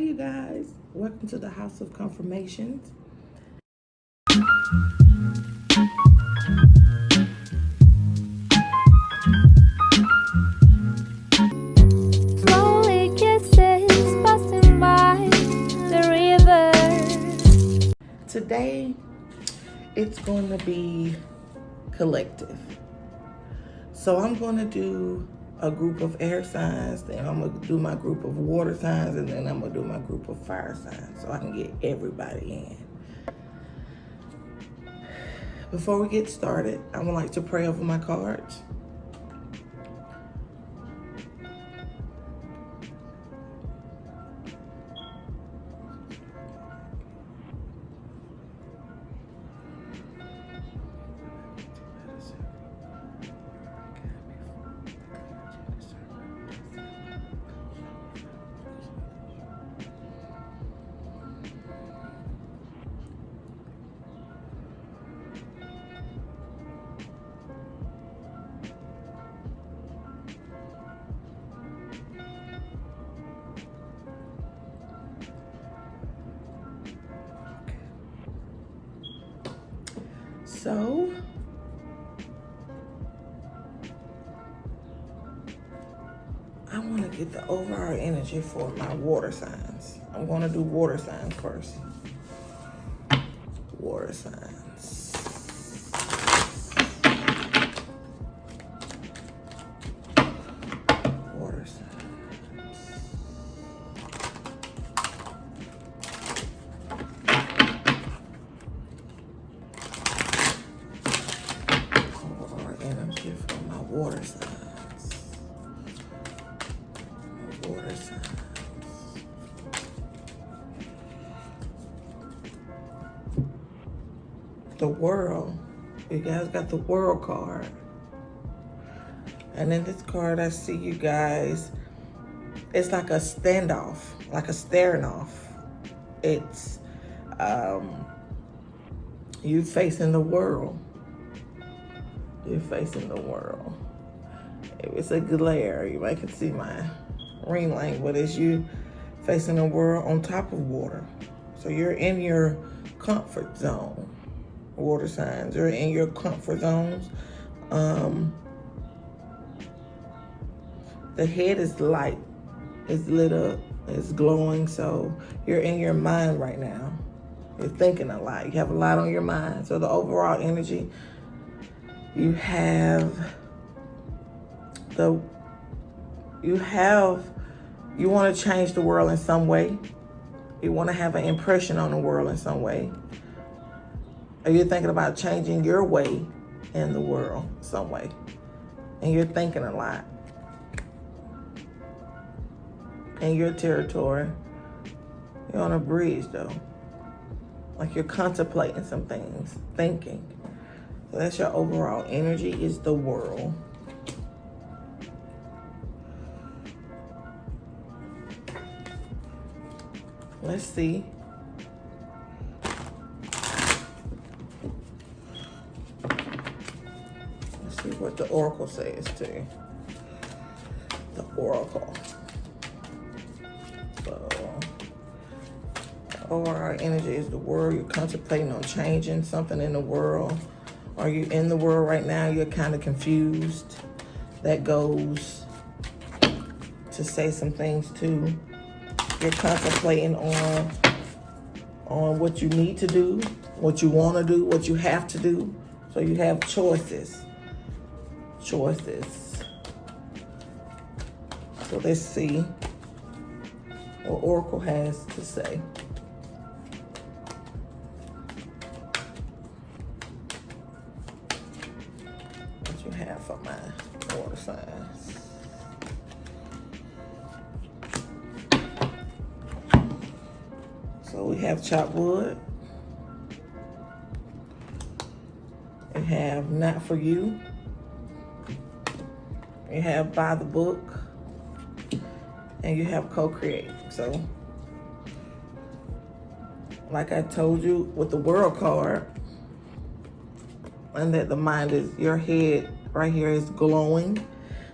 Hey you guys, welcome to the House of Confirmations. Slowly kisses passing by the river. Today, it's going to be collective. So I'm going to do a group of air signs, then I'm going to do my group of water signs, and then I'm going to do my group of fire signs so I can get everybody in. Before we get started, I would like to pray over my cards. So, I want to get the overall energy for my water signs. I'm going to do water signs first. Water signs. Water signs. Overall energy for my water signs. Water signs. The world. You guys got the world card. And in this card, I see you guys. It's like a standoff, like a staring off. It's you facing the world. You're facing the world. It's a glare. You might can see my ring light, but it's you facing the world on top of water. So you're in your comfort zone. Water signs, you're in your comfort zones. The head is light, it's lit up, it's glowing. So you're in your mind right now. You're thinking a lot. You have a lot on your mind. So the overall energy, you want to change the world in some way. You want to have an impression on the world in some way. Or you're thinking about changing your way in the world some way. And you're thinking a lot. In your territory, you're on a bridge though. Like you're contemplating some things, thinking. So that's your overall energy, is the world. Let's see. Let's see what the oracle says to you. The oracle. So, overall energy is the world. You're contemplating on changing something in the world. Are you in the world right now? You're kind of confused. That goes to say some things too. You're contemplating on what you need to do, what you want to do, what you have to do. So you have choices. Choices. So let's see what Oracle has to say. What you have for my water signs. So we have chopped wood. We have not for you. We have by the book. And you have co-create. So, like I told you with the world card, and that the mind is, your head right here is glowing.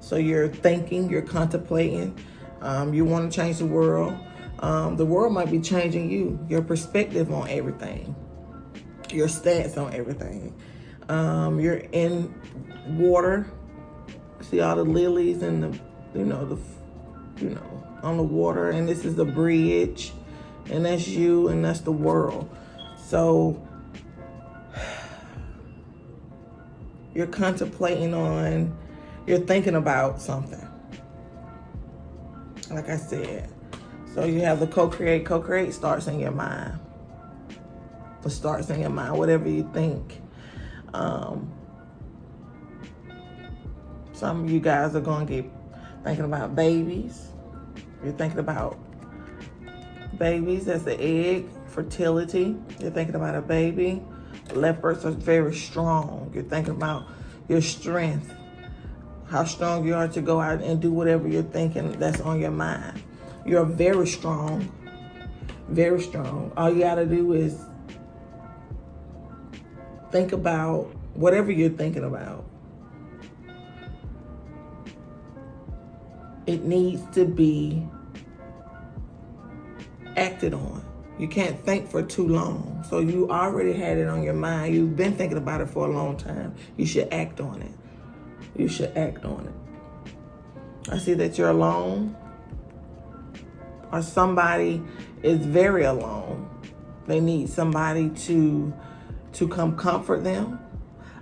So you're thinking, you're contemplating. You want to change the world. The world might be changing you, your perspective on everything, your stance on everything. You're in water. See all the lilies and the, on the water, and this is the bridge, and that's you, and that's the world. So you're contemplating on, you're thinking about something. Like I said, so you have the co-create. Co-create starts in your mind. It starts in your mind, whatever you think. Some of you guys are going to get thinking about babies. You're thinking about babies. That's the egg, fertility. You're thinking about a baby. Leopards are very strong. You're thinking about your strength, how strong you are to go out and do whatever you're thinking that's on your mind. You're very strong, very strong. All you got to do is think about whatever you're thinking about. It needs to be acted on. You can't think for too long. So you already had it on your mind. You've been thinking about it for a long time. You should act on it. You should act on it. I see that you're alone, or somebody is very alone. They need somebody to come comfort them.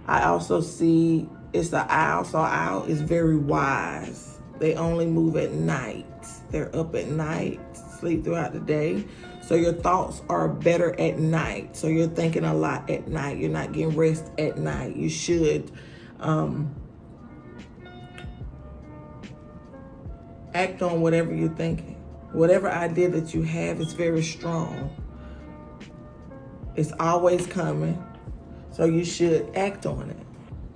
I also see it's the owl. So owl is very wise. They only move at night. They're up at night, sleep throughout the day. So your thoughts are better at night. So you're thinking a lot at night. You're not getting rest at night. You should act on whatever you're thinking. Whatever idea that you have is very strong. It's always coming. So you should act on it.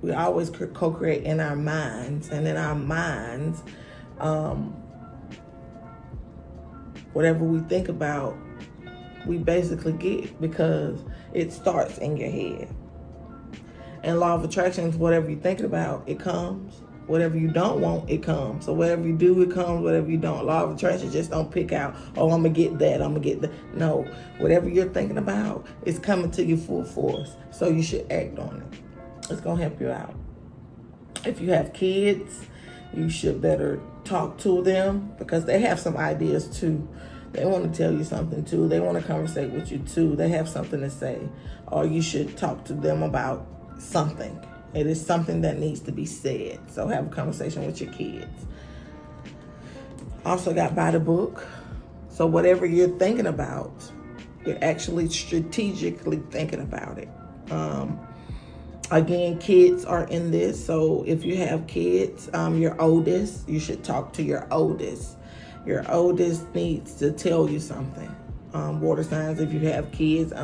We always co-create in our minds, and in our minds, whatever we think about, we basically get, because it starts in your head. And law of attraction is whatever you're thinking about, it comes. Whatever you don't want, it comes. So whatever you do, it comes. Whatever you don't. Law of attraction, just don't pick out, oh, I'm going to get that, I'm going to get that. No, whatever you're thinking about is coming to you full force. So you should act on it. It's going to help you out. If you have kids, you should better talk to them, because they have some ideas too. They want to tell you something too. They want to conversate with you too. They have something to say. Or you should talk to them about something. It is something that needs to be said. So have a conversation with your kids. Also got by the book. So whatever you're thinking about, you're actually strategically thinking about it. Again, kids are in this. So if you have kids, your oldest, you should talk to your oldest. Your oldest needs to tell you something. Water signs, if you have kids,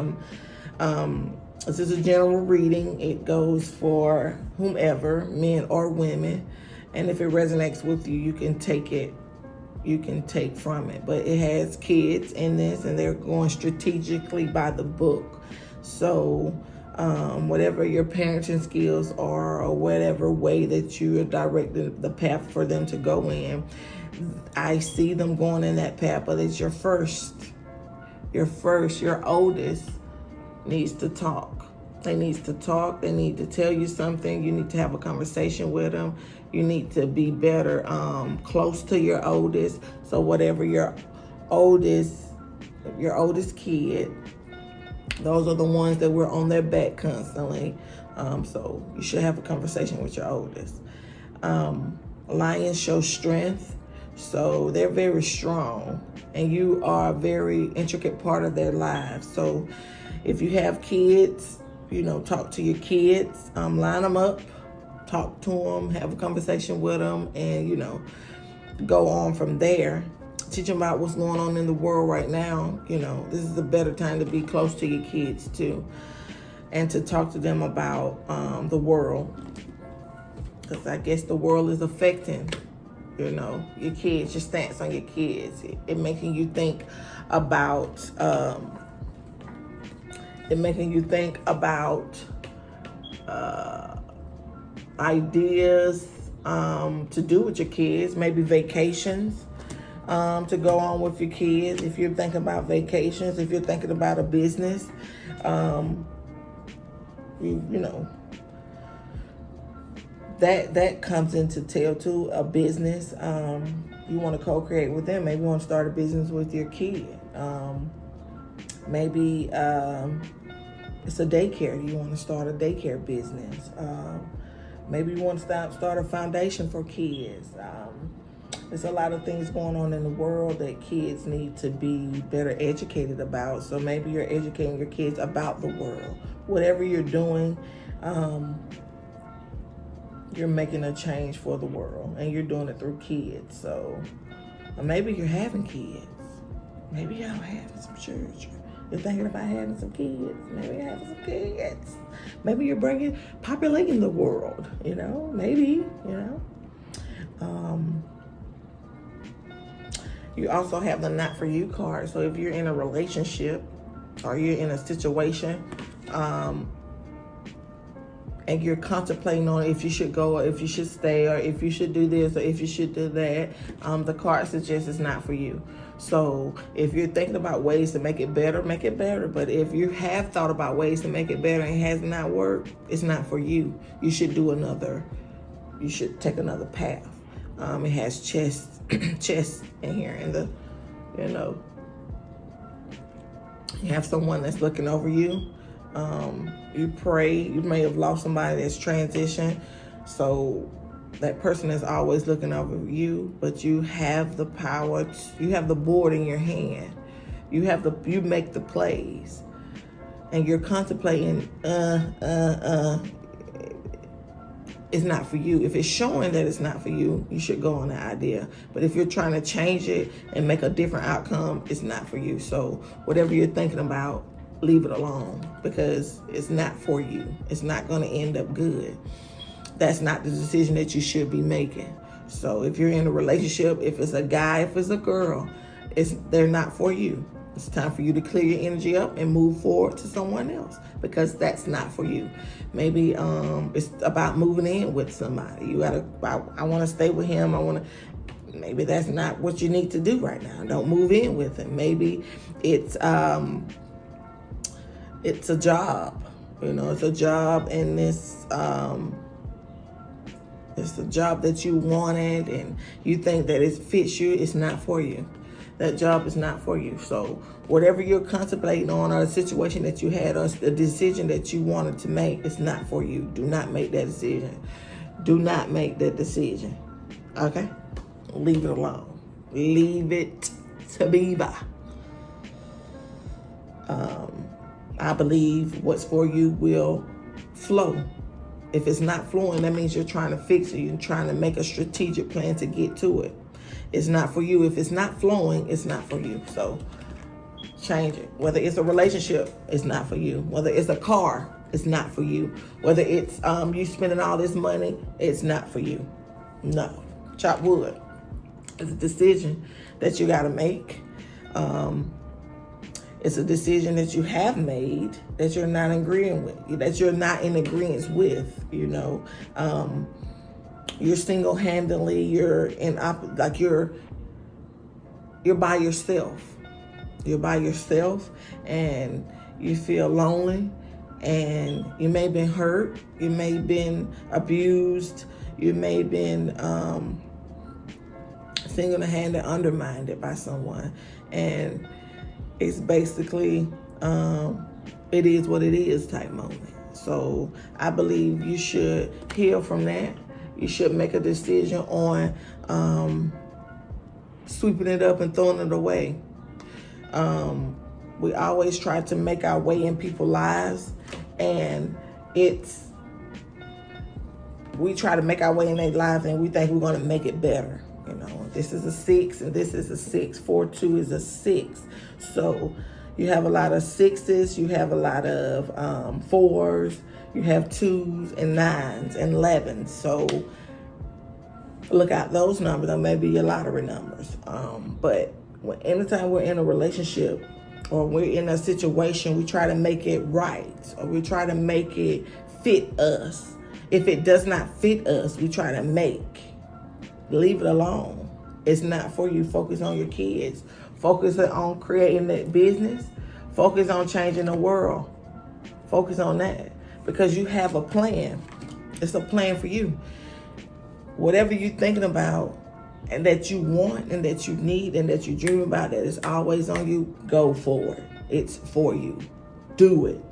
this is a general reading. It goes for whomever, men or women. And if it resonates with you, you can take it. You can take from it. But it has kids in this, and they're going strategically by the book. So whatever your parenting skills are, or whatever way that you are directing the path for them to go in, I see them going in that path. But it's your oldest needs to talk. They need to talk. They need to tell you something. You need to have a conversation with them. You need to be better close to your oldest. So whatever your oldest kid, those are the ones that were on their back constantly. So you should have a conversation with your oldest. Lions show strength. So they're very strong, and you are a very intricate part of their lives. So if you have kids, talk to your kids, line them up, talk to them, have a conversation with them, and, go on from there. Teach them about what's going on in the world right now. This is a better time to be close to your kids too, and to talk to them about the world, because I guess the world is affecting, your kids, your stance on your kids. It making you think about ideas to do with your kids, maybe vacations. to go on with your kids. If you're thinking about vacations, if you're thinking about a business, you know, that comes into tale too. A business, you want to co-create with them. Maybe you want to start a business with your kid. Maybe it's a daycare. You want to start a daycare business. Maybe you want to start a foundation for kids. There's a lot of things going on in the world that kids need to be better educated about. So maybe you're educating your kids about the world. Whatever you're doing, you're making a change for the world, and you're doing it through kids. So or maybe you're having kids. Maybe y'all having some children. You're thinking about having some kids. Maybe you're having some kids. Maybe you're populating the world, you know, maybe, you know. You also have the not for you card. So if you're in a relationship or you're in a situation, and you're contemplating on if you should go or if you should stay or if you should do this or if you should do that, the card suggests it's not for you. So if you're thinking about ways to make it better, make it better. But if you have thought about ways to make it better and it has not worked, it's not for you. You should take another path. It has chest in here, and you have someone that's looking over you. You pray. You may have lost somebody that's transitioned, so that person is always looking over you. But you have the power. You have the board in your hand. You make the plays, and you're contemplating. It's not for you. If it's showing that it's not for you, you should go on that idea. But if you're trying to change it and make a different outcome, it's not for you. So whatever you're thinking about, leave it alone, because it's not for you. It's not going to end up good. That's not the decision that you should be making. So if you're in a relationship, if it's a guy, if it's a girl, they're not for you. It's time for you to clear your energy up and move forward to someone else, because that's not for you. Maybe it's about moving in with somebody. I want to stay with him. Maybe that's not what you need to do right now. Don't move in with him. Maybe it's a job. You know, it's a job, and it's a job that you wanted and you think that it fits you. It's not for you. That job is not for you. So whatever you're contemplating on, or a situation that you had, or a decision that you wanted to make, it's not for you. Do not make that decision. Do not make that decision. Okay? Leave it alone. Leave it to Beaver. I believe what's for you will flow. If it's not flowing, that means you're trying to fix it. You're trying to make a strategic plan to get to it. It's not for you. If it's not flowing, it's not for you. So change it. Whether it's a relationship, it's not for you. Whether it's a car, it's not for you. Whether it's you spending all this money, it's not for you. No. Chop wood. It's a decision that you got to make. It's a decision that you have made that you're not agreeing with, that you're not in agreement with, you know. You're single-handedly, you're by yourself. You're by yourself, and you feel lonely, and you may have been hurt, you may have been abused, you may have been single-handedly undermined by someone, and it's basically, it is what it is type moment. So I believe you should heal from that. You should make a decision on sweeping it up and throwing it away. We always try to make our way in people's lives, and we try to make our way in their lives, and we think we're going to make it better. You know, this is a 6 and this is a 6. 4-2 is a 6. So you have a lot of 6s, you have a lot of 4s, you have 2s and 9s and 11s. So look out those numbers. They may be your lottery numbers. But anytime we're in a relationship or we're in a situation, we try to make it right, or we try to make it fit us. If it does not fit us, we try to leave it alone. It's not for you. Focus on your kids. Focus on creating that business. Focus on changing the world. Focus on that. Because you have a plan. It's a plan for you. Whatever you're thinking about and that you want and that you need and that you dream about, that is always on you, go for it. It's for you. Do it.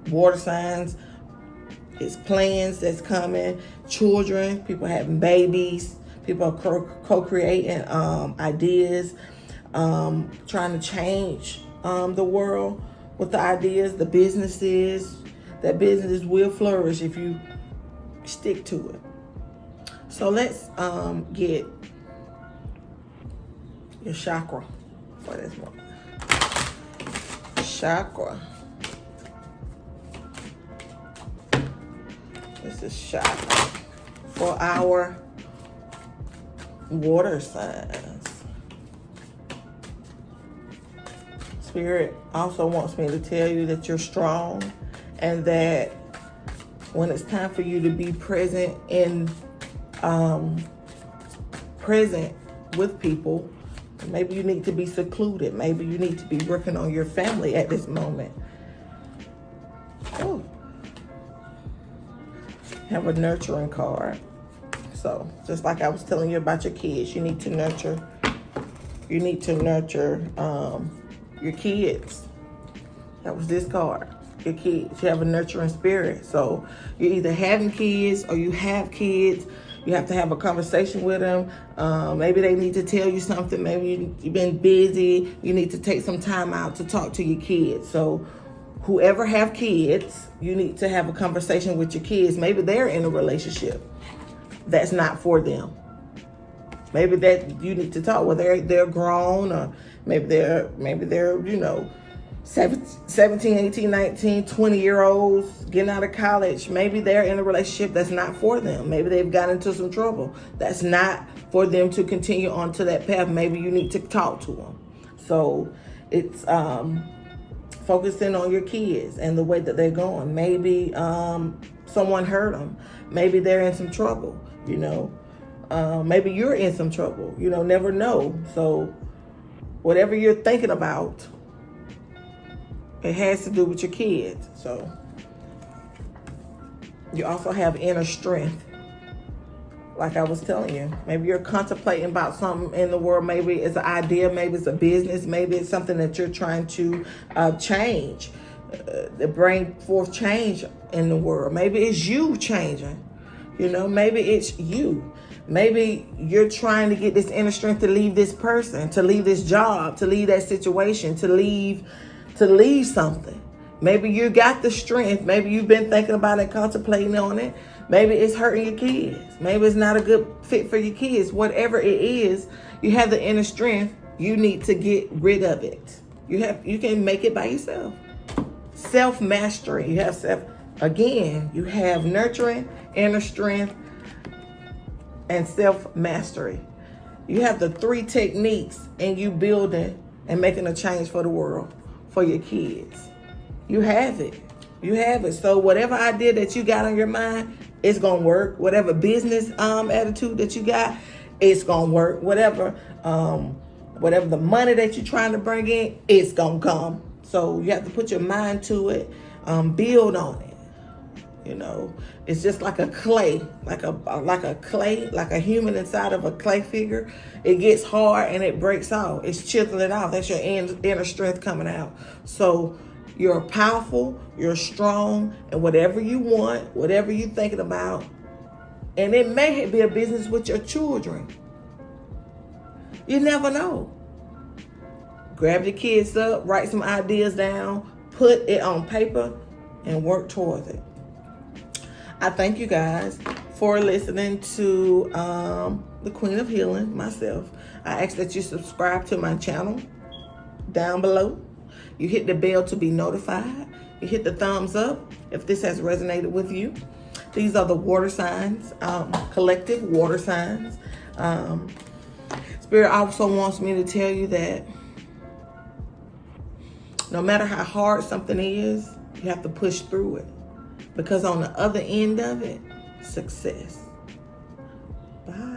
Water signs, it's plans that's coming. Children, people having babies. People are co-creating ideas, trying to change the world with the ideas, the businesses. That business will flourish if you stick to it. So let's get your chakra for this one. Chakra. This is chakra for our water signs. Spirit also wants me to tell you that you're strong and that when it's time for you to be present with people, maybe you need to be secluded. Maybe you need to be working on your family at this moment. Oh. Have a nurturing card. So just like I was telling you about your kids, you need to nurture. You need to nurture your kids. That was this card. Your kids. You have a nurturing spirit. So you're either having kids or you have kids. You have to have a conversation with them. Maybe they need to tell you something. Maybe you've been busy. You need to take some time out to talk to your kids. So whoever have kids, you need to have a conversation with your kids. Maybe they're in a relationship that's not for them. Maybe that you need to talk. Well, they're grown, or maybe they're 17, 18, 19, 20-year-olds getting out of college. Maybe they're in a relationship that's not for them. Maybe they've gotten into some trouble. That's not for them to continue on to that path. Maybe you need to talk to them. So it's focusing on your kids and the way that they're going. Maybe someone hurt them. Maybe they're in some trouble, Maybe you're in some trouble, never know. So whatever you're thinking about, it has to do with your kids. So you also have inner strength. Like I was telling you, maybe you're contemplating about something in the world. Maybe it's an idea, maybe it's a business, maybe it's something that you're trying to change, to bring forth change in the world. Maybe it's you changing, maybe it's you. Maybe you're trying to get this inner strength to leave this person, to leave this job, to leave that situation, to leave something. Maybe you got the strength. Maybe you've been thinking about it, contemplating on it. Maybe it's hurting your kids. Maybe it's not a good fit for your kids. Whatever it is, you have the inner strength. You need to get rid of it. You can make it by yourself. Self-mastery. You have nurturing, inner strength, and self-mastery. You have the 3 techniques, and you building and making a change for the world, for your kids. You have it. So whatever idea that you got on your mind, it's gonna work. Whatever business attitude that you got, it's gonna work. Whatever the money that you're trying to bring in, it's gonna come. So you have to put your mind to it, build on it. It's just like a clay, like a human inside of a clay figure. It gets hard and it breaks off. It's chiseling off. That's your inner strength coming out. So you're powerful, you're strong, and whatever you want, whatever you're thinking about, and it may be a business with your children. You never know. Grab your kids up, write some ideas down, put it on paper, and work towards it. I thank you guys for listening to the Queen of Healing, myself. I ask that you subscribe to my channel down below. You hit the bell to be notified. You hit the thumbs up if this has resonated with you. These are the water signs, collective water signs. Spirit also wants me to tell you that no matter how hard something is, you have to push through it. Because on the other end of it, success. Bye.